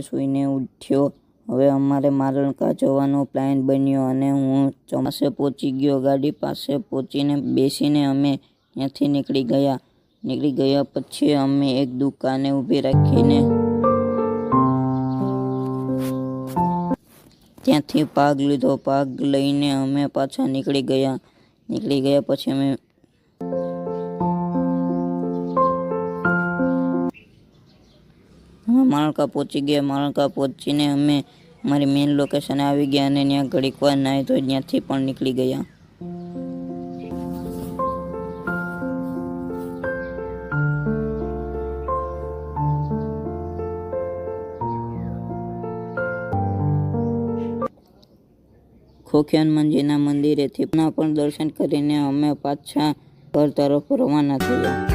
સૂઈને ઉઠ્યો। હવે અમારે માલણકા જવાનો પ્લાન બન્યો અને હું પાસે પહોંચી ગયો। ગાડી પાસે પહોંચીને બેસીને અમે ત્યાંથી નીકળી ગયા પછી અમે એક દુકાને ઊભી રાખીને ત્યાંથી ભાગ લીધો। ભાગ લઈને અમે પાછા નીકળી ગયા પછી અમે માલણકા પહોંચી ગયા। માલણકા પહોંચીને અમે અમારી મેઇન લોકેશને આવી ગયા અને ત્યાં ઘડીક વાર નાહી ધોઈ ત્યાંથી પણ નીકળી ગયા। ખોખી હનુમાનજીના મંદિરેથી પણ દર્શન કરીને અમે પાછા ઘર તરફ રવાના થયા।